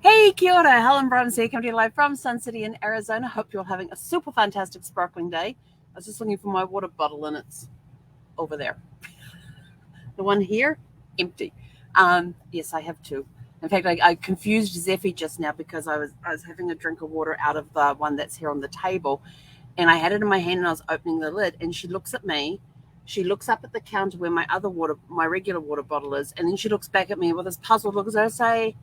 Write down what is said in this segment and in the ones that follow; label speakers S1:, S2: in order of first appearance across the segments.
S1: Hey, kia ora, Helen Brahms here, coming to you live from Sun City in Arizona. Hope you're having a super fantastic sparkling day. I was just looking for my water bottle and it's over there. The one here, empty. Yes, I have two. In fact, I confused Zeffy just now because I was having a drink of water out of the one that's here on the table, and I had it in my hand and I was opening the lid, and she looks at me. She looks up at the counter where my regular water bottle is, and then she looks back at me with this puzzled look as I say,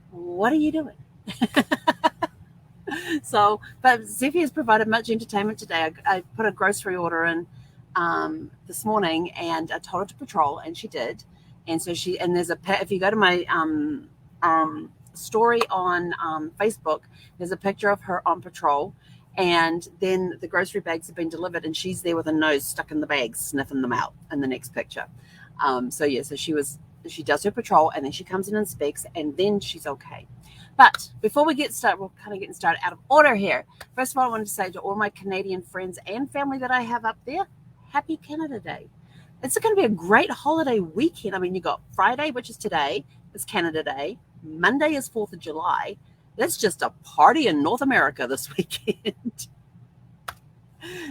S1: "What are you doing?" But Zeffy has provided much entertainment today. I put a grocery order in this morning, and I told her to patrol, and she did. And so there's if you go to my story on Facebook, there's a picture of her on patrol, and then the grocery bags have been delivered, and she's there with a nose stuck in the bags, sniffing them out in the next picture. So she does her patrol, and then she comes in and speaks, and then she's okay. But before we get started, we're kind of getting started out of order here. First of all, I wanted to say to all my Canadian friends and family that I have up there, Happy Canada Day. It's going to be a great holiday weekend. I mean, you got Friday, which is today, is Canada Day. Monday is 4th of July. That's just a party in North America this weekend.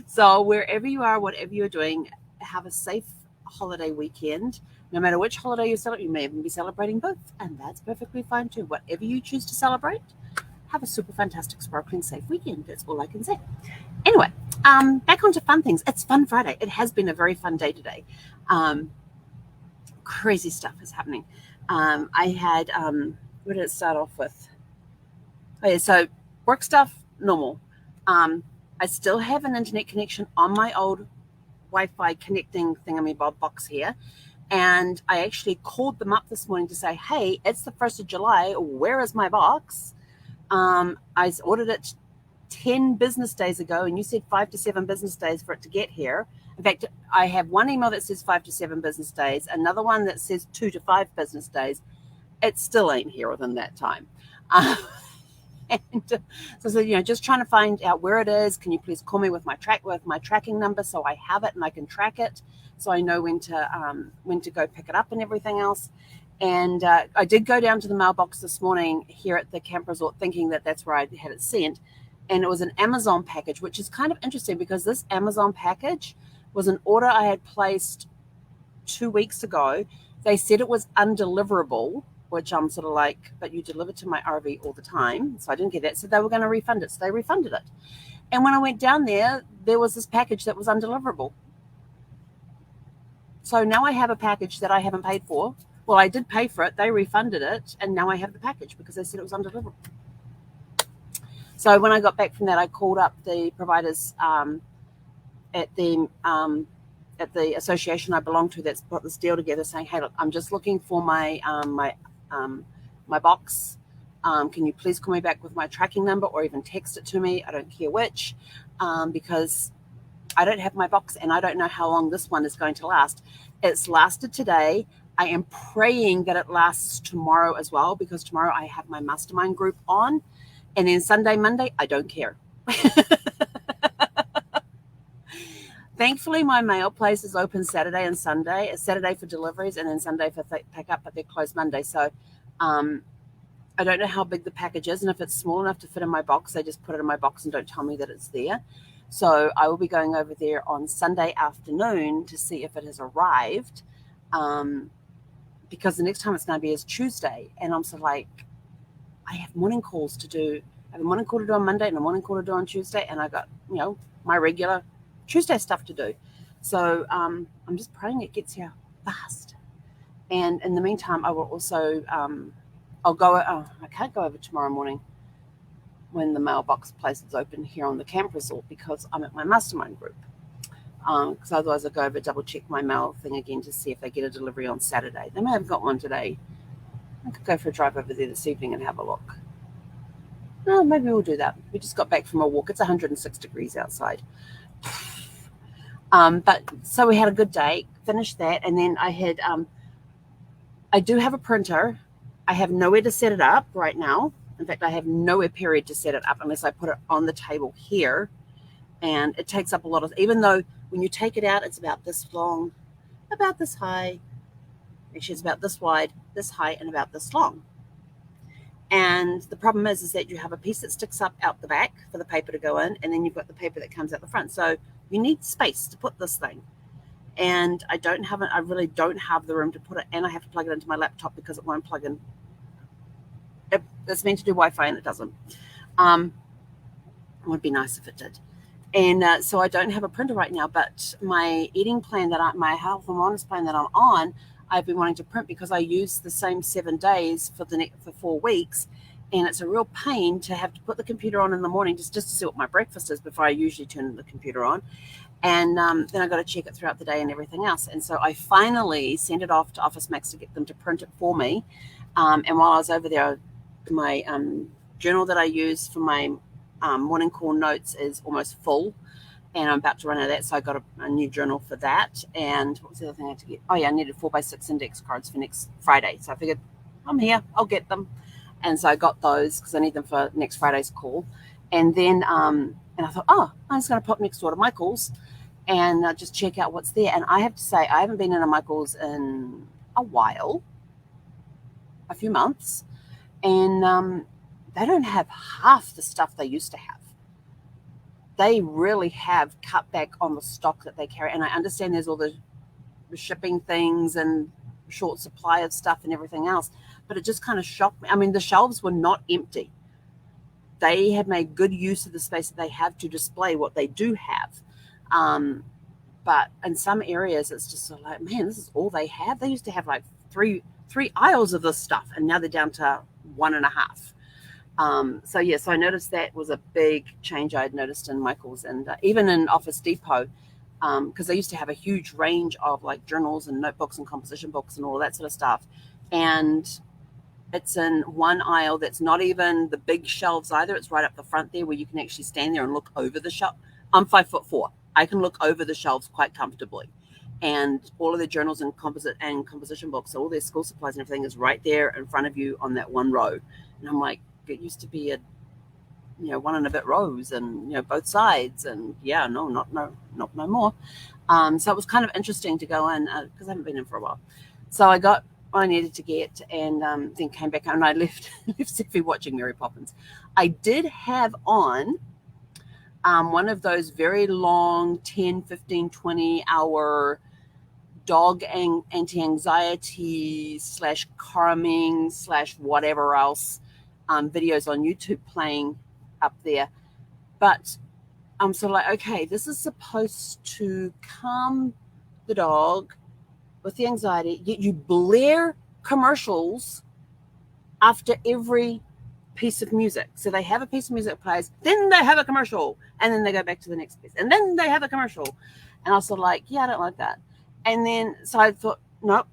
S1: So wherever you are, whatever you're doing, have a safe holiday weekend. No matter which holiday you celebrate, you may even be celebrating both, and that's perfectly fine too. Whatever you choose to celebrate, have a super fantastic, sparkling, safe weekend. That's all I can say. Anyway, back onto fun things. It's Fun Friday. It has been a very fun day today. Crazy stuff is happening. I had, what did it start off with? Oh yeah, so work stuff, normal. I still have an internet connection on my old Wi-Fi connecting thingamabob box here. And I actually called them up this morning to say, hey, it's the 1st of July. Where is my box? I ordered it 10 business days ago, and you said 5 to 7 business days for it to get here. In fact, I have one email that says 5 to 7 business days, another one that says 2 to 5 business days. It still ain't here within that time. And so, just trying to find out where it is. Can you please call me with my tracking number so I have it and I can track it, so I know when to go pick it up and everything else. And I did go down to the mailbox this morning here at the camp resort, thinking that that's where I had it sent, and it was an Amazon package, which is kind of interesting because this Amazon package was an order I had placed 2 weeks ago. They said it was undeliverable, which I'm sort of like, but you deliver to my RV all the time. So I didn't get that. So they were going to refund it. So they refunded it. And when I went down there was this package that was undeliverable. So now I have a package that I haven't paid for. Well, I did pay for it. They refunded it. And now I have the package because they said it was undeliverable. So when I got back from that, I called up the providers at the association I belong to that's put this deal together, saying, hey, look, I'm just looking for my box. Can you please call me back with my tracking number or even text it to me? I don't care which, because I don't have my box and I don't know how long this one is going to last. It's lasted today. I am praying that it lasts tomorrow as well, because tomorrow I have my mastermind group on, and then Sunday, Monday, I don't care. Thankfully, my mail place is open Saturday and Sunday. It's Saturday for deliveries and then Sunday for pick-up, but they're closed Monday. So I don't know how big the package is, and if it's small enough to fit in my box, they just put it in my box and don't tell me that it's there. So I will be going over there on Sunday afternoon to see if it has arrived, because the next time it's going to be is Tuesday. And I'm sort of like, I have morning calls to do. I have a morning call to do on Monday and a morning call to do on Tuesday, and I got, my regular Tuesday stuff to do. So I'm just praying it gets here fast. And in the meantime, I will also, I can't go over tomorrow morning when the mailbox place is open here on the camp resort, because I'm at my mastermind group. Because otherwise I'll go over, double check my mail thing again to see if they get a delivery on Saturday. They may have got one today. I could go for a drive over there this evening and have a look. No, maybe we'll do that. We just got back from a walk. It's 106 degrees outside. But so we had a good day, finished that, and then I do have a printer. I have nowhere to set it up right now. In fact, I have nowhere period to set it up unless I put it on the table here, and it takes up a lot of, even though when you take it out, it's about this long, about this high, actually it's about this wide, this high, and about this long. And the problem is that you have a piece that sticks up out the back for the paper to go in, and then you've got the paper that comes out the front. So you need space to put this thing. And I really don't have the room to put it, and I have to plug it into my laptop because it won't plug in. It's meant to do Wi-Fi and it doesn't. It would be nice if it did. And so I don't have a printer right now, but my eating plan my health and wellness plan that I'm on, I've been wanting to print because I use the same 7 days for 4 weeks. And it's a real pain to have to put the computer on in the morning just to see what my breakfast is before I usually turn the computer on. And then I've got to check it throughout the day and everything else. And so I finally sent it off to Office Max to get them to print it for me. And while I was over there, my journal that I use for my morning call notes is almost full. And I'm about to run out of that. So I got a new journal for that. And what was the other thing I had to get? Oh, yeah, I needed 4x6 index cards for next Friday. So I figured, I'm here, I'll get them. And so I got those because I need them for next Friday's call. And then and I thought, I'm just going to pop next door to Michael's and just check out what's there. And I have to say, I haven't been in a Michael's in a while, a few months. And they don't have half the stuff they used to have. They really have cut back on the stock that they carry. And I understand there's all the shipping things and short supply of stuff and everything else. But it just kind of shocked me. I mean, the shelves were not empty. They have made good use of the space that they have to display what they do have. But in some areas, it's just sort of like, man, this is all they have. They used to have like three aisles of this stuff, and now they're down to 1.5. So I noticed that was a big change I'd noticed in Michael's and even in Office Depot, because they used to have a huge range of like journals and notebooks and composition books and all that sort of stuff. And it's in one aisle that's not even the big shelves either. It's right up the front there where you can actually stand there and look over the shelf. I'm 5'4". I can look over the shelves quite comfortably. And all of the journals and composition books, all their school supplies and everything is right there in front of you on that one row. And I'm like, it used to be one and a bit rows and, both sides. And not no more. So it was kind of interesting to go in because I haven't been in for a while. So I got what I needed to get and then came back and I left Steffi watching Mary Poppins. I did have on one of those very long 10, 15, 20 hour dog anti-anxiety / calming / whatever else videos on YouTube playing up there. But I'm sort of like, okay, this is supposed to calm the dog with the anxiety, yet you blare commercials after every piece of music. So they have a piece of music that plays, then they have a commercial, and then they go back to the next piece, and then they have a commercial. And I was sort of like, I don't like that. And then, so I thought, nope,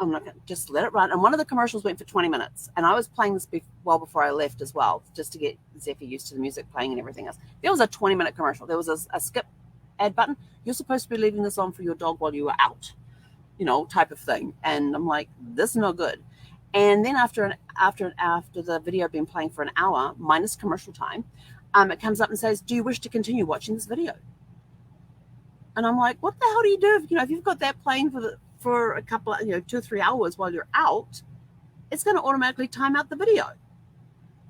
S1: I'm not going to just let it run. And one of the commercials went for 20 minutes. And I was playing this well before I left as well, just to get Zephyr used to the music playing and everything else. There was a 20-minute commercial. There was a skip ad button. You're supposed to be leaving this on for your dog while you were out, type of thing. And I'm like, this is no good. And then after the video had been playing for an hour, minus commercial time, it comes up and says, do you wish to continue watching this video? And I'm like, what the hell do you do if you've got that playing for a couple of 2 or 3 hours while you're out? It's going to automatically time out the video.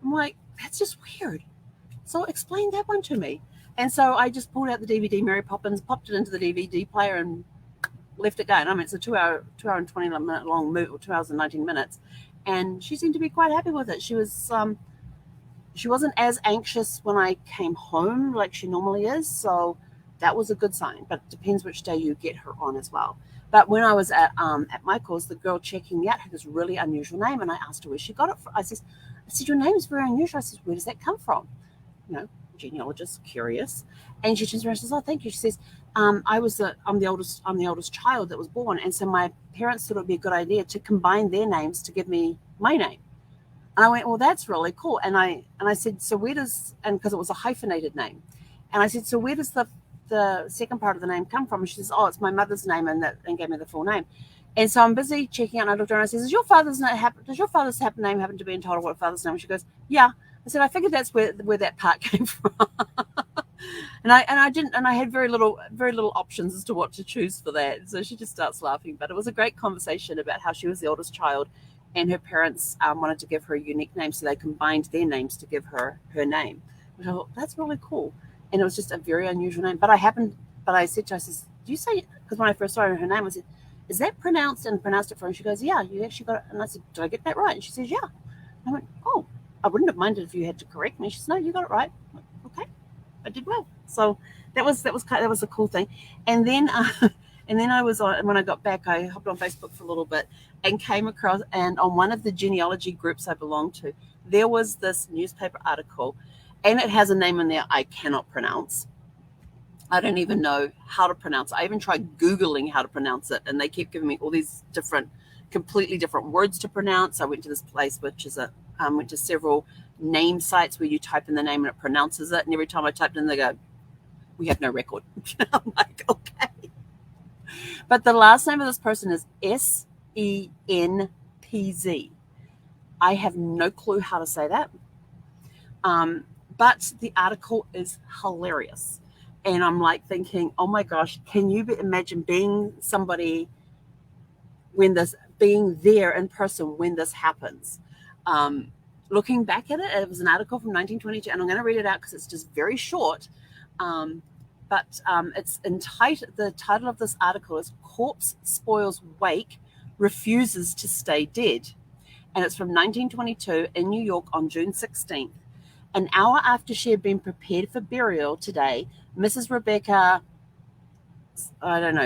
S1: I'm like, that's just weird. So explain that one to me. And so I just pulled out the DVD Mary Poppins, popped it into the DVD player, and left it going. I mean, it's a 2 hour and 20 minute long movie, or 2 hours and 19 minutes, and she seemed to be quite happy with it. She wasn't as anxious when I came home like she normally is, so that was a good sign. But it depends which day you get her on as well. But when I was at Michael's, the girl checking me out had this really unusual name, and I asked her where she got it from. I said, your name is very unusual. I said, where does that come from? Genealogist, curious. And she turns around and says, oh, thank you. She says, I'm the oldest child that was born, and so my parents thought it would be a good idea to combine their names to give me my name. And I went, well, that's really cool. And I said, so where does, and because it was a hyphenated name, and I said, so where does the second part of the name come from? And she says, oh, it's my mother's name, and gave me the full name. And so I'm busy checking out, and I looked around and I said, does your father's name happen to be entitled what father's name? And she goes, yeah. I said, I figured that's where that part came from. And I had very little options as to what to choose for that. So she just starts laughing. But it was a great conversation about how she was the oldest child and her parents wanted to give her a unique name, so they combined their names to give her name. Which I thought, that's really cool, and it was just a very unusual name. But I said to her, I says, "Do you say?" Because when I first saw her name, I said, "Is that pronounced?" And pronounced it for her. And she goes, "Yeah, you actually got it." And I said, "Did I get that right?" And she says, "Yeah." I went, "Oh, I wouldn't have minded if you had to correct me." She says, "No, you got it right." I went, "Okay, I did well." So that was a cool thing. And then I was on, when I got back, I hopped on Facebook for a little bit and came across, and on one of the genealogy groups I belong to, there was this newspaper article, and it has a name in there I cannot pronounce. I don't even know how to pronounce it. I even tried Googling how to pronounce it, and they kept giving me all these completely different words to pronounce. I went to this place, which is went to several name sites where you type in the name and it pronounces it. And every time I typed in, they go, "We have no record." I'm like, okay. But the last name of this person is Senpz. I have no clue how to say that. But the article is hilarious. And I'm like thinking, oh my gosh, can you imagine being somebody being there in person when this happens? Looking back at it, it was an article from 1922, and I'm going to read it out because it's just very short. But it's entitled. The title of this article is "Corpse Spoils Wake, Refuses to Stay Dead," and it's from 1922 in New York on June 16th. An hour after she had been prepared for burial today, Mrs. Rebecca,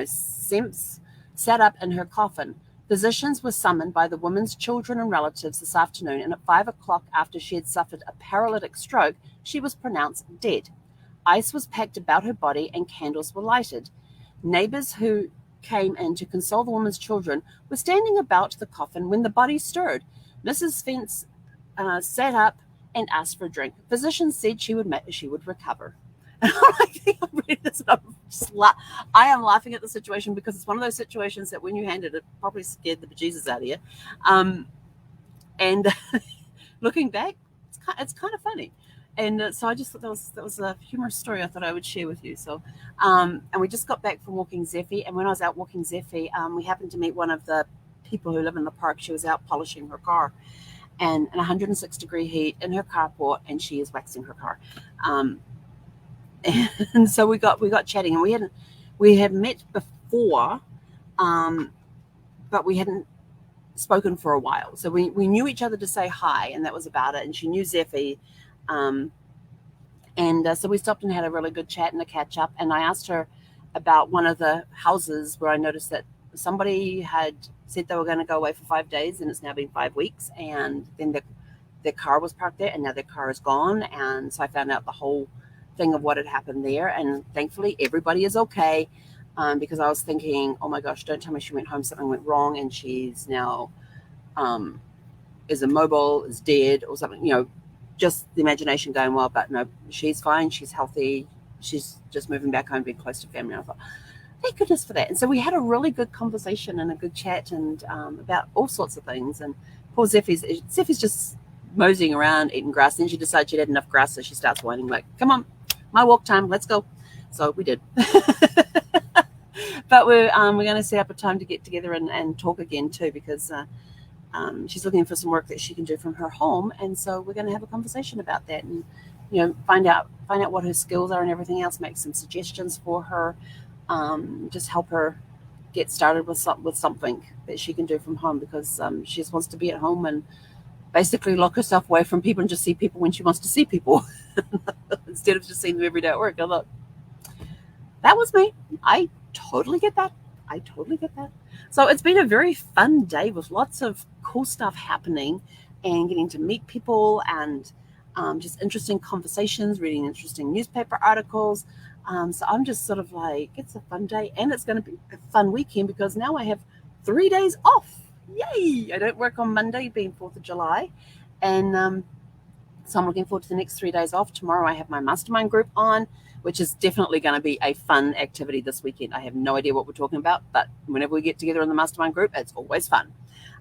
S1: Semps, sat up in her coffin. Physicians were summoned by the woman's children and relatives this afternoon, and at 5 o'clock, after she had suffered a paralytic stroke, she was pronounced dead. Ice was packed about her body and candles were lighted. Neighbors who came in to console the woman's children were standing about the coffin when the body stirred. Mrs. Fence sat up and asked for a drink. Physicians said she would recover. And I think I read this, and I am laughing at the situation because it's one of those situations that when you handed it, probably scared the bejesus out of you. And looking back, it's kind of funny. And so I just thought that was a humorous story I thought I would share with you. So, and we just got back from walking Zeffie, and when I was out walking Zeffie, we happened to meet one of the people who live in the park. She was out polishing her car, and in 106-degree heat in her carport, and she is waxing her car. And so we got chatting, and we had met before, but we hadn't spoken for a while. So we knew each other to say hi, and that was about it. And she knew Zeffie. So we stopped and had a really good chat and a catch up. And I asked her about one of the houses where I noticed that somebody had said they were going to go away for 5 days, and it's now been 5 weeks. And then their car was parked there, and now their car is gone. And so I found out the whole thing of what had happened there. And thankfully, everybody is okay. Because I was thinking, oh my gosh, don't tell me she went home, something went wrong, and she's now is immobile, is dead, or something, just the imagination going wild. But no, she's fine, she's healthy, she's just moving back home, being close to family. And I thought, thank goodness for that. And so we had a really good conversation and a good chat, and about all sorts of things. And poor Zeffie's just moseying around, eating grass. Then she decided she'd had enough grass, so she starts whining like, come on, my walk time, let's go. So we did. But we're going to set up a time to get together and talk again too, because she's looking for some work that she can do from her home, and so we're going to have a conversation about that, and find out what her skills are and everything else, make some suggestions for her, just help her get started with something that she can do from home, because she just wants to be at home and basically lock herself away from people and just see people when she wants to see people instead of just seeing them every day at work. I thought, that was me. I totally get that. So it's been a very fun day with lots of cool stuff happening and getting to meet people, and just interesting conversations, reading interesting newspaper articles. So I'm just sort of like, it's a fun day, and it's going to be a fun weekend because now I have 3 days off. Yay! I don't work on Monday, being 4th of July. And so I'm looking forward to the next 3 days off. Tomorrow I have my mastermind group on, which is definitely going to be a fun activity this weekend. I have no idea what we're talking about, but whenever we get together in the mastermind group, it's always fun.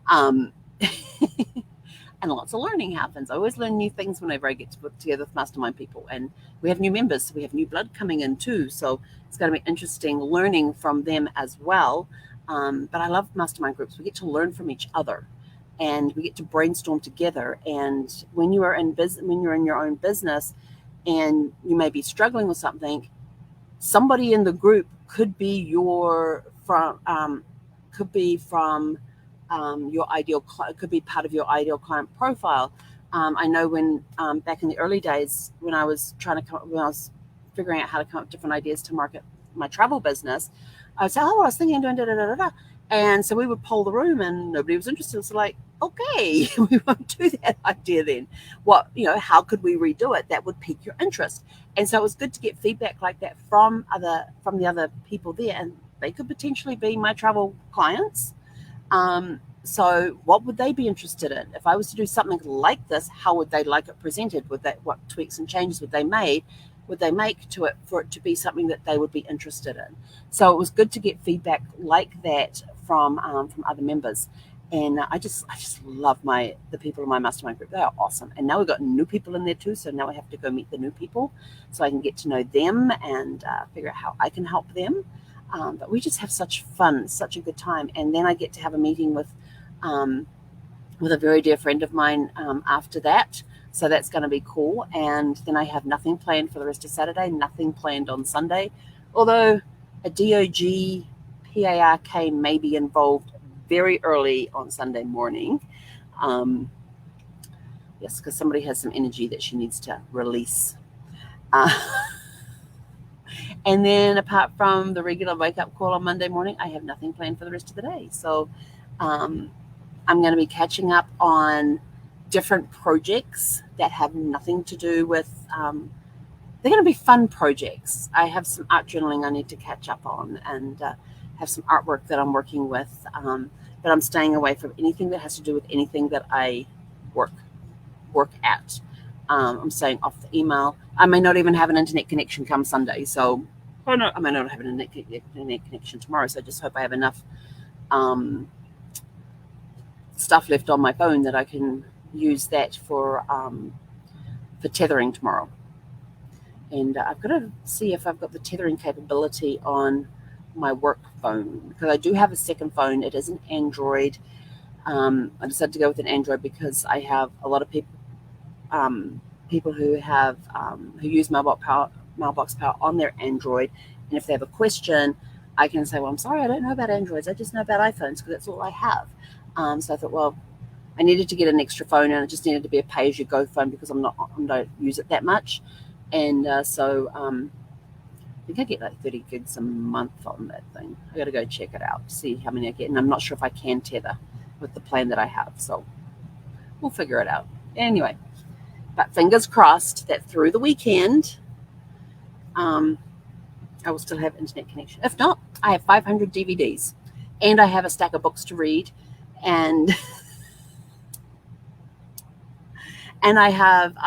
S1: And lots of learning happens. I always learn new things whenever I get to put together with mastermind people. And we have new members, so we have new blood coming in too. So it's going to be interesting learning from them as well. But I love mastermind groups. We get to learn from each other. and we get to brainstorm together. And when you're in your own business and you may be struggling with something, somebody in the group could be from your ideal could be part of your ideal client profile. I know when back in the early days when I was figuring out how to come up with different ideas to market my travel business, I would say, I was thinking of doing da da da da. And so we would poll the room and nobody was interested. So like, okay, we won't do that idea then. How could we redo it that would pique your interest? And so it was good to get feedback like that from the other people there, and they could potentially be my travel clients. So what would they be interested in? If I was to do something like this, how would they like it presented? What tweaks and changes would they make to it for it to be something that they would be interested in? So it was good to get feedback like that from other members. And I just love the people in my mastermind group. They are awesome. And now we've got new people in there too. So now I have to go meet the new people so I can get to know them and figure out how I can help them. But we just have such fun, such a good time. And then I get to have a meeting with a very dear friend of mine after that. So that's going to be cool. And then I have nothing planned for the rest of Saturday, nothing planned on Sunday, although a DOG PARK may be involved very early on Sunday morning. Yes, because somebody has some energy that she needs to release. And then apart from the regular wake-up call on Monday morning, I have nothing planned for the rest of the day. So I'm going to be catching up on different projects that have nothing to do with they're going to be fun projects. I have some art journaling I need to catch up on, and have some artwork that I'm working with, but I'm staying away from anything that has to do with anything that I work at. I'm staying off the email. I may not even have an internet connection come Sunday, so I may not have an internet connection tomorrow, so I just hope I have enough stuff left on my phone that I can use that for tethering tomorrow. And I've got to see if I've got the tethering capability on my work phone, because I do have a second phone. It is an Android. I decided to go with an Android because I have a lot of people who use mailbox power on their Android, and if they have a question, I can say, well, I'm sorry, I don't know about Androids. I just know about iPhones because that's all I have. So I thought, well, I needed to get an extra phone, and it just needed to be a pay-as-you-go phone because I don't use it that much. And so I think I get like 30 gigs a month on that thing. I got to go check it out, see how many I get. And I'm not sure if I can tether with the plan that I have. So we'll figure it out. Anyway, but fingers crossed that through the weekend, I will still have internet connection. If not, I have 500 DVDs and I have a stack of books to read, and I have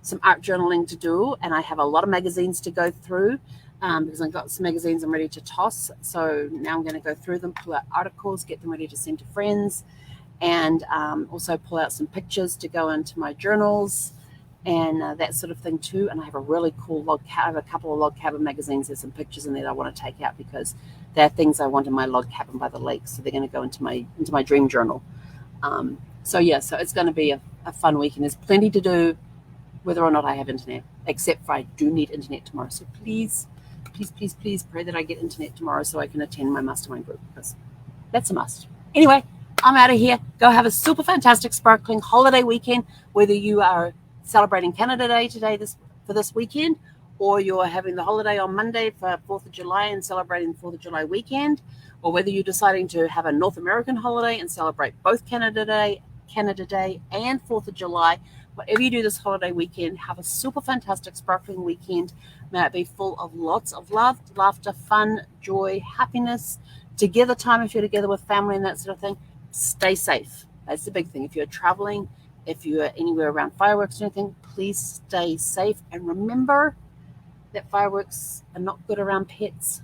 S1: some art journaling to do, and I have a lot of magazines to go through because I've got some magazines I'm ready to toss. So now I'm going to go through them, pull out articles, get them ready to send to friends, and also pull out some pictures to go into my journals and that sort of thing too. And I have a really cool I have a couple of log cabin magazines. There's some pictures in there that I want to take out because they're things I want in my log cabin by the lake. So they're going to go into my dream journal. So it's going to be a fun week, and there's plenty to do whether or not I have internet, except for I do need internet tomorrow. So please pray that I get internet tomorrow so I can attend my mastermind group, because that's a must. Anyway, I'm out of here. Go have a super fantastic, sparkling holiday weekend, whether you are celebrating Canada Day for this weekend, or you're having the holiday on Monday for 4th of July and celebrating the 4th of July weekend, or whether you're deciding to have a North American holiday and celebrate both Canada Day and 4th of July. Whatever you do this holiday weekend, have a super fantastic, sparkling weekend. May it be full of lots of love, laughter, fun, joy, happiness, together time if you're together with family and that sort of thing. Stay safe. That's the big thing. If you're traveling, if you're anywhere around fireworks or anything, please stay safe. And remember that fireworks are not good around pets.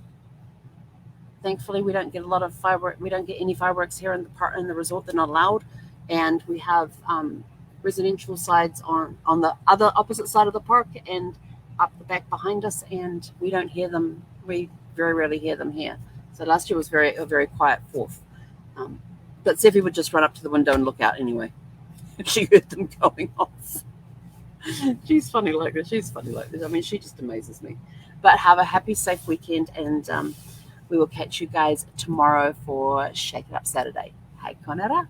S1: Thankfully, we don't get a lot of fireworks. We don't get any fireworks here in the resort. They're not allowed. And we have residential sides on the other opposite side of the park and up the back behind us, and we don't hear them. We very rarely hear them here. So last year was a very quiet 4th. But Seffi would just run up to the window and look out anyway. She heard them going off. She's funny like this. I mean, she just amazes me. But have a happy, safe weekend, and we will catch you guys tomorrow for Shake It Up Saturday. Hei konera.